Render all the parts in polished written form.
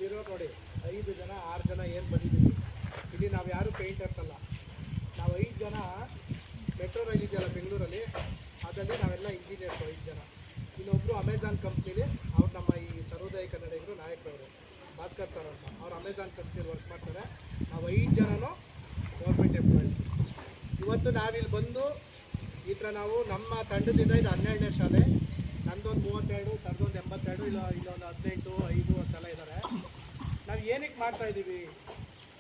ಇಲ್ಲಿರೋ ನೋಡಿ 5 ಜನ 6 ಜನ ಏನು ಬಂದಿದ್ದೀವಿ. ಇಲ್ಲಿ ನಾವು ಯಾರು ಪೇಂಟರ್ಸ್ ಅಲ್ಲ, ನಾವು 5 ಜನ ಮೆಟ್ರೋ ರೈಲ್ ಇದೆಯಲ್ಲ ಬೆಂಗಳೂರಲ್ಲಿ, ಅದರಲ್ಲಿ ನಾವೆಲ್ಲ ಇಂಜಿನಿಯರ್ಸು 5 ಜನ. ಇನ್ನೊಬ್ಬರು ಅಮೆಝಾನ್ ಕಂಪ್ನಿಲಿ ಅವ್ರು ನಮ್ಮ ಈ ಸರ್ವೋದಯ ಕನ್ನಡಿಗರು ನಾಯಕರವರು ಭಾಸ್ಕರ್ ಸರ್ ಅಂತ, ಅವ್ರು ಅಮೆಝಾನ್ ಕಂಪ್ನಿಯಲ್ಲಿ ವರ್ಕ್ ಮಾಡ್ತಾರೆ. ನಾವು 5 ಜನನೂ ಗೌರ್ಮೆಂಟ್ ಎಂಪ್ಲಾಯೀಸ್. ಇವತ್ತು ನಾವಿಲ್ಲಿ ಬಂದು ಈ ಥರ ನಾವು ನಮ್ಮ ತಂಡದಿಂದ ಇದು 12ನೇ ಶಾಲೆ, ನಂದೊಂದು 32, ಸರ್ದೊಂದು 82, ಇಲ್ಲೊಂದು 18, 5 ಅಂತೆಲ್ಲ ಇದ್ದಾರೆ. ನಾವು ಏನಕ್ಕೆ ಮಾಡ್ತಾಯಿದ್ದೀವಿ,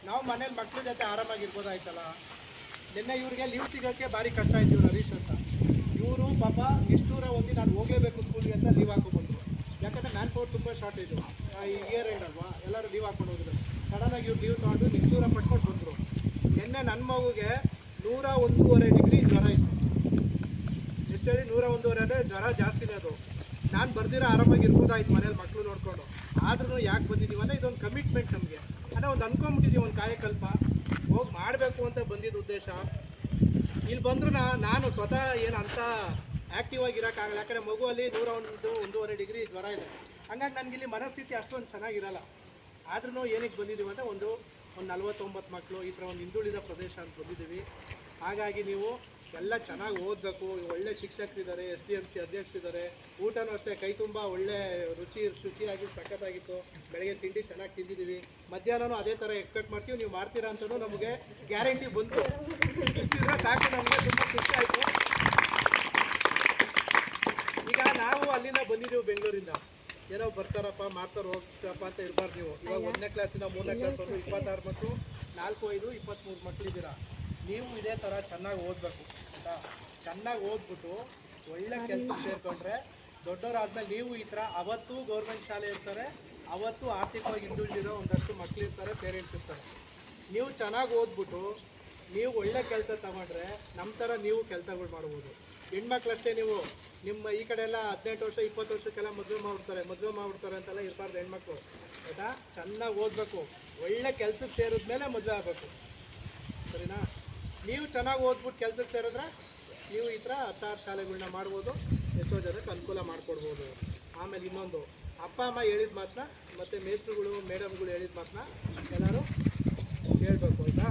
ನಾವು ಮನೇಲಿ ಮಕ್ಳ ಜೊತೆ ಆರಾಮಾಗಿರ್ಬೋದಾಯ್ತಲ್ಲ. ನಿನ್ನೆ ಇವ್ರಿಗೆ ಲೀವ್ ಸಿಗೋಕ್ಕೆ ಭಾರಿ ಕಷ್ಟ ಆಯ್ತು. ಇವ್ರು ಹರೀಶ್ ಅಂತ, ಇವರು ಪಾಪ ನಿಷ್ಠೂರ ಓದಿ ನಾನು ಹೋಗಲೇಬೇಕು ಸ್ಕೂಲ್ಗೆ ಅಂತ ಲೀವ್ ಹಾಕೊಂಡ್ಬಂದರು. ಯಾಕಂದರೆ ಮ್ಯಾನ್ ಪವರ್ ತುಂಬ ಶಾರ್ಟೇಜು, ಈ ಇಯರ್ ಎಂಡ್ ಅಲ್ವಾ, ಎಲ್ಲರೂ ಲೀವ್ ಹಾಕೊಂಡು ಹೋಗಿದ್ರು. ಸಡನ್ನಾಗಿ ಇವ್ರು ಲೀವ್ ತೊಗೊಂಡು ನಿಷ್ಠೂರ ಪಟ್ಕೊಂಡು ಬಂದರು. ನಿನ್ನೆ ನನ್ನ ಮಗುಗೆ 101.5 ಡಿಗ್ರಿ ಜ್ವರ ಇತ್ತು. ಎಷ್ಟು ಹೇಳಿ 101.5 ಅಂದರೆ ಜ್ವರ ಜಾಸ್ತಿನೇ ಅದು. ನಾನು ಬರ್ದಿರೋ ಆರಾಮಾಗಿ ಇರ್ಬೋದಾಯ್ತು ಮನೇಲಿ ಮಕ್ಕಳು ನೋಡಿಕೊಂಡು. ಆದ್ರೂ ಯಾಕೆ ಬಂದಿದ್ದೀವಿ ಅಂದರೆ ಇದೊಂದು ಕಮಿಟ್ಮೆಂಟ್ ನಮಗೆ, ಅಂದರೆ ಒಂದು ಅಂದ್ಕೊಂಬಿಟ್ಟಿದ್ದೀವಿ, ಒಂದು ಕಾಯಕಲ್ಪ ಹೋಗಿ ಮಾಡಬೇಕು ಅಂತ ಬಂದಿದ್ದ ಉದ್ದೇಶ. ಇಲ್ಲಿ ಬಂದರೂ ನಾನು ಸ್ವತಃ ಏನು ಅಂತ ಆ್ಯಕ್ಟಿವ್ ಆಗಿರೋಕ್ಕಾಗಲ್ಲ, ಯಾಕಂದರೆ ಮಗುವಲ್ಲಿ 101.5 ಡಿಗ್ರಿ ಜ್ವರ ಇದೆ. ಹಂಗಾಗಿ ನನಗಿಲ್ಲಿ ಮನಸ್ಥಿತಿ ಅಷ್ಟೊಂದು ಚೆನ್ನಾಗಿರಲ್ಲ. ಆದ್ರೂ ಏನಕ್ಕೆ ಬಂದಿದ್ದೀವಿ ಅಂದರೆ ಒಂದು 49 ಮಕ್ಕಳು ಈ ಥರ ಒಂದು ಹಿಂದುಳಿದ ಪ್ರದೇಶ ಅಂತ ಬಂದಿದ್ದೀವಿ. ಹಾಗಾಗಿ ನೀವು ಎಲ್ಲ ಚೆನ್ನಾಗಿ ಓದಬೇಕು. ಒಳ್ಳೆ ಶಿಕ್ಷಕರಿದ್ದಾರೆ, SDMC ಅಧ್ಯಕ್ಷರಿದ್ದಾರೆ. ಊಟನೂ ಅಷ್ಟೇ ಕೈ ತುಂಬ ಒಳ್ಳೆ ಶುಚಿಯಾಗಿ ಸಖತ್ತಾಗಿತ್ತು. ಬೆಳಗ್ಗೆ ತಿಂಡಿ ಚೆನ್ನಾಗಿ ತಿಂದಿದ್ದೀವಿ. ಮಧ್ಯಾಹ್ನನೂ ಅದೇ ಥರ ಎಕ್ಸ್ಪೆಕ್ಟ್ ಮಾಡ್ತೀವಿ, ನೀವು ಮಾಡ್ತೀರಾ ಅಂತಲೂ ನಮಗೆ ಗ್ಯಾರಂಟಿ ಬಂತು. ಇಷ್ಟಿದ್ರೆ ಸಾಕು, ನಮಗೆ ತುಂಬ ಖುಷಿ ಆಯಿತು. ಈಗ ನಾವು ಅಲ್ಲಿಂದ ಬಂದಿದ್ದೀವಿ ಬೆಂಗಳೂರಿಂದ. ಏನೋ ಬರ್ತಾರಪ್ಪ ಮಾಡ್ತಾರೆ ಹೋಗ್ತಪ್ಪ ಅಂತ ಇರಬಾರ್ದು. ನೀವು ಇವಾಗ 1ನೇ ಕ್ಲಾಸಿಂದ 3ನೇ ಕ್ಲಾಸ್ವರೆಗೂ 26 ಮಕ್ಕಳು, 4, 5, 23 ಮಕ್ಕಳಿದ್ದೀರಾ. ನೀವು ಇದೇ ಥರ ಚೆನ್ನಾಗಿ ಓದಬೇಕು ಅಂತ, ಚೆನ್ನಾಗಿ ಓದ್ಬಿಟ್ಟು ಒಳ್ಳೆ ಕೆಲಸಕ್ಕೆ ಸೇರಿಕೊಂಡ್ರೆ ದೊಡ್ಡವರಾದ್ಮೇಲೆ ನೀವು ಈ ಥರ ಅವತ್ತು ಗೌರ್ಮೆಂಟ್ ಶಾಲೆ ಇರ್ತಾರೆ, ಅವತ್ತು ಆರ್ಥಿಕವಾಗಿ ಹಿಂದುಳಿದಿರೋ ಒಂದಷ್ಟು ಮಕ್ಕಳಿರ್ತಾರೆ, ಪೇರೆಂಟ್ಸ್ ಇರ್ತಾರೆ. ನೀವು ಚೆನ್ನಾಗಿ ಓದ್ಬಿಟ್ಟು ನೀವು ಒಳ್ಳೆ ಕೆಲಸ ತಗೊಂಡ್ರೆ ನಮ್ಮ ಥರ ನೀವು ಕೆಲಸಗಳು ಮಾಡ್ಬೋದು. ಹೆಣ್ಮಕ್ಳಷ್ಟೇ ನೀವು ನಿಮ್ಮ ಈ ಕಡೆ ಎಲ್ಲ 18 ವರ್ಷ 20 ವರ್ಷಕ್ಕೆಲ್ಲ ಮದುವೆ ಮಾಡ್ಬಿಡ್ತಾರೆ ಅಂತೆಲ್ಲ ಇರಬಾರ್ದು ಹೆಣ್ಮಕ್ಳು, ಆಯಿತಾ? ಚೆನ್ನಾಗಿ ಓದಬೇಕು, ಒಳ್ಳೆ ಕೆಲಸಕ್ಕೆ ಸೇರಿದ್ಮೇಲೆ ಮದುವೆ ಆಗಬೇಕು, ಸರಿನಾ? ನೀವು ಚೆನ್ನಾಗಿ ಓದ್ಬಿಟ್ಟು ಕೆಲಸಕ್ಕೆ ಸೇರಿದ್ರೆ ನೀವು ಈ ಥರ 16 ಶಾಲೆಗಳನ್ನ ಮಾಡ್ಬೋದು, ಎಷ್ಟೋ ಜನಕ್ಕೆ ಅನುಕೂಲ ಮಾಡಿಕೊಡ್ಬೋದು. ಆಮೇಲೆ ಇನ್ನೊಂದು, ಅಪ್ಪ ಅಮ್ಮ ಹೇಳಿದ ಮಾತನ್ನ ಮತ್ತು ಮೇಸ್ಟ್ರುಗಳು ಮೇಡಮ್ಗಳು ಹೇಳಿದ ಮಾತನ್ನ ಎಲ್ಲರೂ ಕೇಳಬೇಕು, ಆಯಿತಾ?